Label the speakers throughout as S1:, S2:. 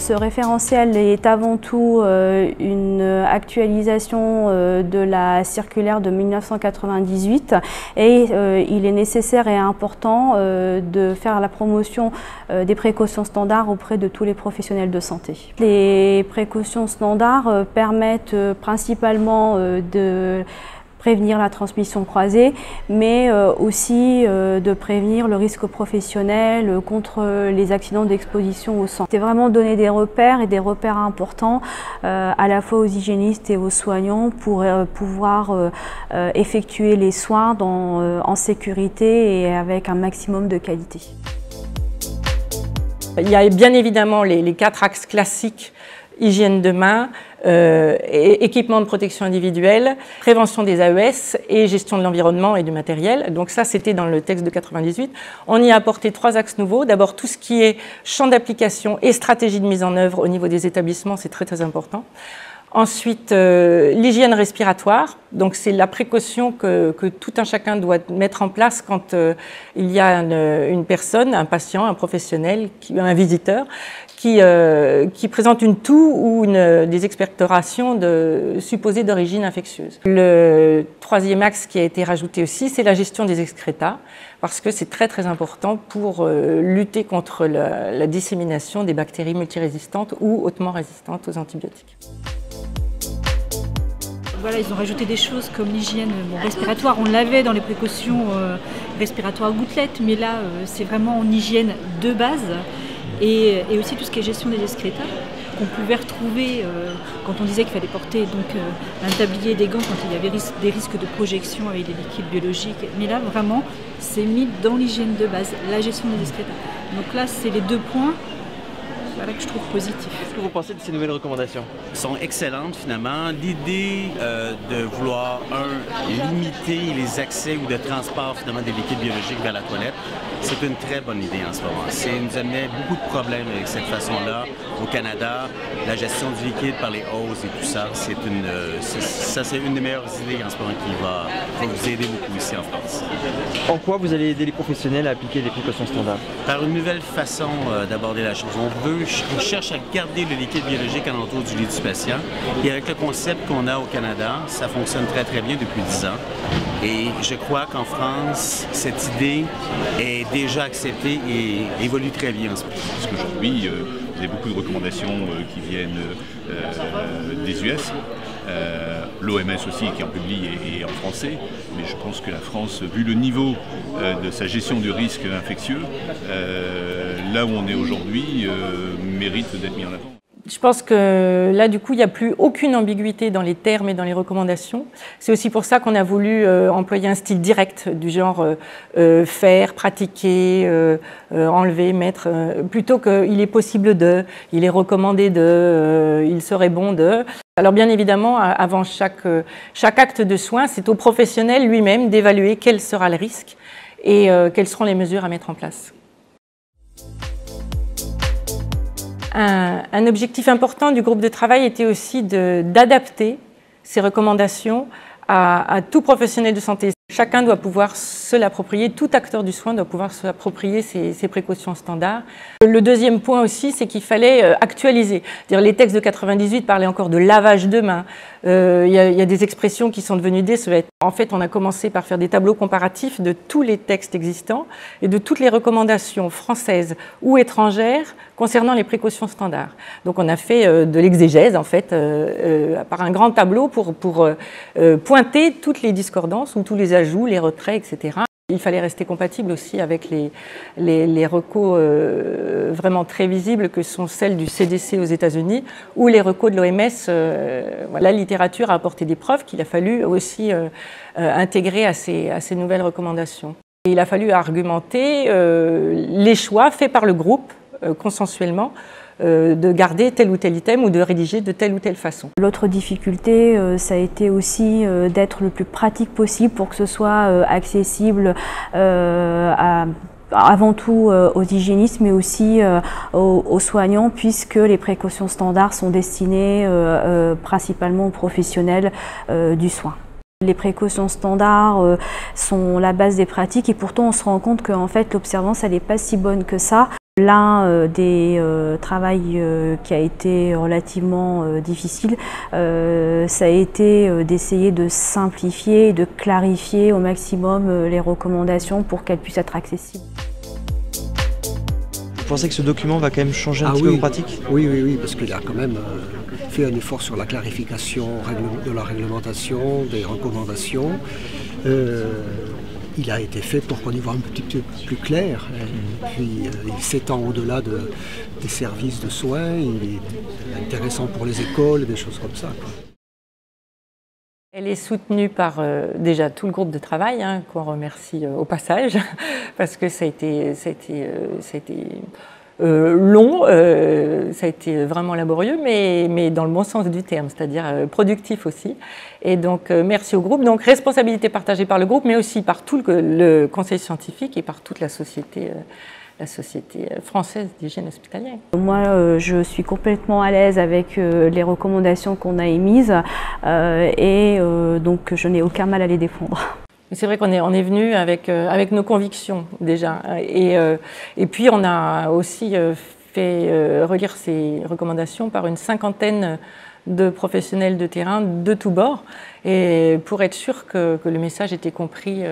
S1: Ce référentiel est avant tout une actualisation de la circulaire de 1998 et il est nécessaire et important de faire la promotion des précautions standards auprès de tous les professionnels de santé. Les précautions standards permettent principalement de prévenir la transmission croisée, mais aussi de prévenir le risque professionnel contre les accidents d'exposition au sang. C'est vraiment donner des repères et des repères importants à la fois aux hygiénistes et aux soignants pour pouvoir effectuer les soins en sécurité et avec un maximum de qualité.
S2: Il y a bien évidemment les 4 axes classiques: hygiène de main, équipement de protection individuelle, prévention des AES et gestion de l'environnement et du matériel. Donc ça, c'était dans le texte de 98. On y a apporté 3 axes nouveaux. D'abord, tout ce qui est champ d'application et stratégie de mise en œuvre au niveau des établissements, c'est très très important. Ensuite, l'hygiène respiratoire. Donc c'est la précaution que tout un chacun doit mettre en place quand il y a une personne, un patient, un professionnel, un visiteur, qui présente une toux ou des expectorations supposées d'origine infectieuse. Le 3e axe qui a été rajouté aussi, c'est la gestion des excrétas, parce que c'est très très important pour lutter contre la dissémination des bactéries multirésistantes ou hautement résistantes aux antibiotiques.
S3: Voilà, ils ont rajouté des choses comme l'hygiène respiratoire. On l'avait dans les précautions respiratoires gouttelettes, mais là, c'est vraiment en hygiène de base. Et aussi tout ce qui est gestion des excrétas, qu'on pouvait retrouver quand on disait qu'il fallait porter donc, un tablier et des gants quand il y avait des risques de projection avec des liquides biologiques. Mais là, vraiment, c'est mis dans l'hygiène de base, la gestion des excrétas. Donc là, c'est les 2 points. Voilà que je trouve positif.
S4: Qu'est-ce que vous pensez de ces nouvelles recommandations?
S5: Elles sont excellentes finalement. L'idée de vouloir, limiter les accès ou le transport finalement des liquides biologiques vers la toilette, c'est une très bonne idée en ce moment. Ça nous amenait beaucoup de problèmes avec cette façon-là au Canada. La gestion du liquide par les hoses et tout ça, c'est une des meilleures idées en ce moment qui va vous aider beaucoup ici en France.
S4: En quoi vous allez aider les professionnels à appliquer les précautions standards?
S5: Par une nouvelle façon d'aborder la chose. On cherche à garder le liquide biologique alentour du lit du patient. Et avec le concept qu'on a au Canada, ça fonctionne très très bien depuis 10 ans. Et je crois qu'en France, cette idée est déjà acceptée et évolue très bien.
S6: Parce qu'aujourd'hui, vous avez beaucoup de recommandations qui viennent des US. L'OMS aussi qui en publie et en français, mais je pense que la France, vu le niveau de sa gestion du risque infectieux, là où on est aujourd'hui, mérite d'être mis en avant.
S2: Je pense que là, du coup, il n'y a plus aucune ambiguïté dans les termes et dans les recommandations. C'est aussi pour ça qu'on a voulu employer un style direct du genre faire, pratiquer, enlever, mettre, plutôt qu'il est possible de, il est recommandé de, il serait bon de. Alors bien évidemment, avant chaque acte de soin, c'est au professionnel lui-même d'évaluer quel sera le risque et quelles seront les mesures à mettre en place. Un objectif important du groupe de travail était aussi d'adapter ces recommandations à tout professionnel de santé. Chacun doit pouvoir se l'approprier, tout acteur du soin doit pouvoir se l'approprier ces précautions standards. Le 2e point aussi, c'est qu'il fallait actualiser. Les textes de 98 parlaient encore de lavage de mains. Il y a des expressions qui sont devenues désuètes. En fait, on a commencé par faire des tableaux comparatifs de tous les textes existants et de toutes les recommandations françaises ou étrangères concernant les précautions standards. Donc on a fait de l'exégèse, en fait, par un grand tableau pour pointer toutes les discordances ou tous les ajouts, les retraits, etc. Il fallait rester compatible aussi avec les recos vraiment très visibles que sont celles du CDC aux États-Unis ou les recos de l'OMS. La littérature a apporté des preuves qu'il a fallu aussi intégrer à ces nouvelles recommandations. Et il a fallu argumenter les choix faits par le groupe consensuellement de garder tel ou tel item ou de rédiger de telle ou telle façon.
S1: L'autre difficulté, ça a été aussi d'être le plus pratique possible pour que ce soit accessible avant tout aux hygiénistes, mais aussi aux soignants, puisque les précautions standards sont destinées principalement aux professionnels du soin. Les précautions standards sont la base des pratiques et pourtant on se rend compte qu'en fait l'observance elle n'est pas si bonne que ça. L'un des travaux qui a été relativement difficile, ça a été d'essayer de simplifier et de clarifier au maximum les recommandations pour qu'elles puissent être accessibles.
S4: Vous pensez que ce document va quand même changer un petit peu en pratique?
S7: Oui, parce qu'il a quand même fait un effort sur la clarification de la réglementation, des recommandations. Il a été fait pour qu'on y voit un petit peu plus clair. Et puis il s'étend au-delà des services de soins, il est intéressant pour les écoles, des choses comme ça, quoi.
S2: Elle est soutenue par déjà tout le groupe de travail, hein, qu'on remercie au passage, parce que ça a été long, ça a été vraiment laborieux, mais dans le bon sens du terme, c'est-à-dire productif aussi. Et donc merci au groupe. Donc responsabilité partagée par le groupe, mais aussi par tout le conseil scientifique et par toute la société française d'hygiène hospitalière.
S1: Moi, je suis complètement à l'aise avec les recommandations qu'on a émises donc je n'ai aucun mal à les défendre.
S2: C'est vrai qu'on est venu avec nos convictions déjà. Et puis on a aussi fait relire ces recommandations par une 50aine de professionnels de terrain de tous bords, et pour être sûr que le message était compris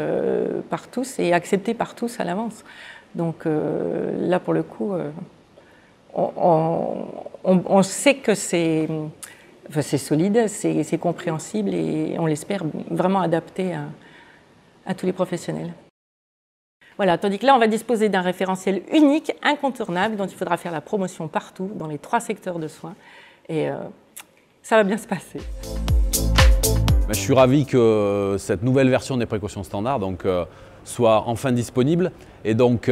S2: par tous et accepté par tous à l'avance. Donc là, pour le coup, on sait que c'est solide, c'est compréhensible et on l'espère vraiment adapté à tous les professionnels. Voilà, tandis que là, on va disposer d'un référentiel unique, incontournable, dont il faudra faire la promotion partout, dans les 3 secteurs de soins. Et ça va bien se passer.
S8: Je suis ravi que cette nouvelle version des précautions standards soit enfin disponible et donc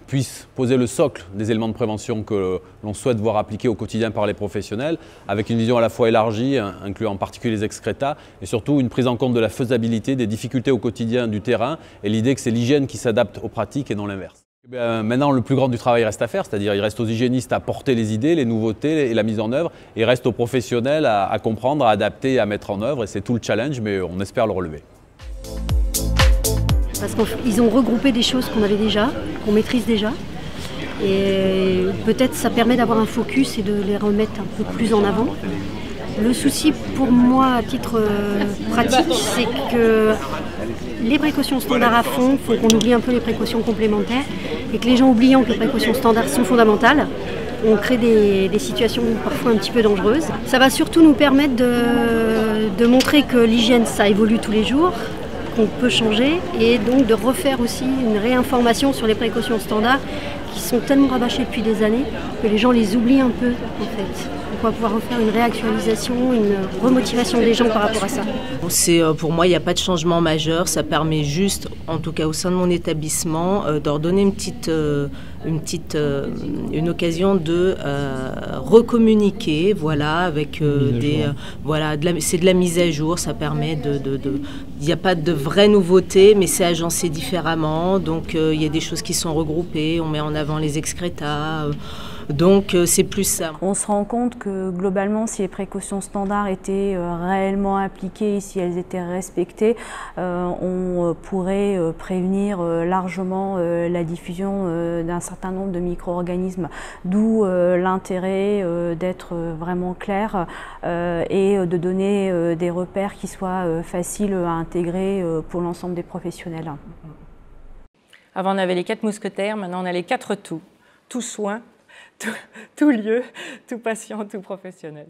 S8: puisse poser le socle des éléments de prévention que l'on souhaite voir appliqués au quotidien par les professionnels, avec une vision à la fois élargie, incluant en particulier les excrétas, et surtout une prise en compte de la faisabilité, des difficultés au quotidien du terrain, et l'idée que c'est l'hygiène qui s'adapte aux pratiques et non l'inverse. Maintenant, le plus grand du travail reste à faire, c'est-à-dire il reste aux hygiénistes à porter les idées, les nouveautés et la mise en œuvre, et il reste aux professionnels à comprendre, à adapter et à mettre en œuvre, et c'est tout le challenge, mais on espère le relever.
S9: Parce qu'ils ont regroupé des choses qu'on avait déjà, qu'on maîtrise déjà. Et peut-être ça permet d'avoir un focus et de les remettre un peu plus en avant. Le souci pour moi, à titre pratique, c'est que les précautions standards à fond font qu'on oublie un peu les précautions complémentaires et que les gens oubliant que les précautions standards sont fondamentales, on crée des situations parfois un petit peu dangereuses. Ça va surtout nous permettre de montrer que l'hygiène, ça évolue tous les jours, qu'on peut changer, et donc de refaire aussi une réinformation sur les précautions standards qui sont tellement rabâchées depuis des années que les gens les oublient un peu en fait. On va pouvoir refaire une réactualisation, une remotivation des gens par rapport à ça.
S10: Pour moi, il n'y a pas de changement majeur. Ça permet juste, en tout cas au sein de mon établissement, de leur donner une occasion de recommuniquer, voilà, avec c'est de la mise à jour. Ça permet il n'y a pas de vraie nouveauté, mais c'est agencé différemment. Donc il y a des choses qui sont regroupées. On met en avant les excrétas. Donc c'est plus ça.
S1: On se rend compte que globalement, si les précautions standards étaient réellement appliquées, si elles étaient respectées, on pourrait prévenir largement la diffusion d'un certain nombre de micro-organismes, d'où l'intérêt d'être vraiment clair et de donner des repères qui soient faciles à intégrer pour l'ensemble des professionnels.
S2: Avant, on avait les 4 mousquetaires, maintenant on a les 4 tout. Tout soin, tout lieu, tout patient, tout professionnel.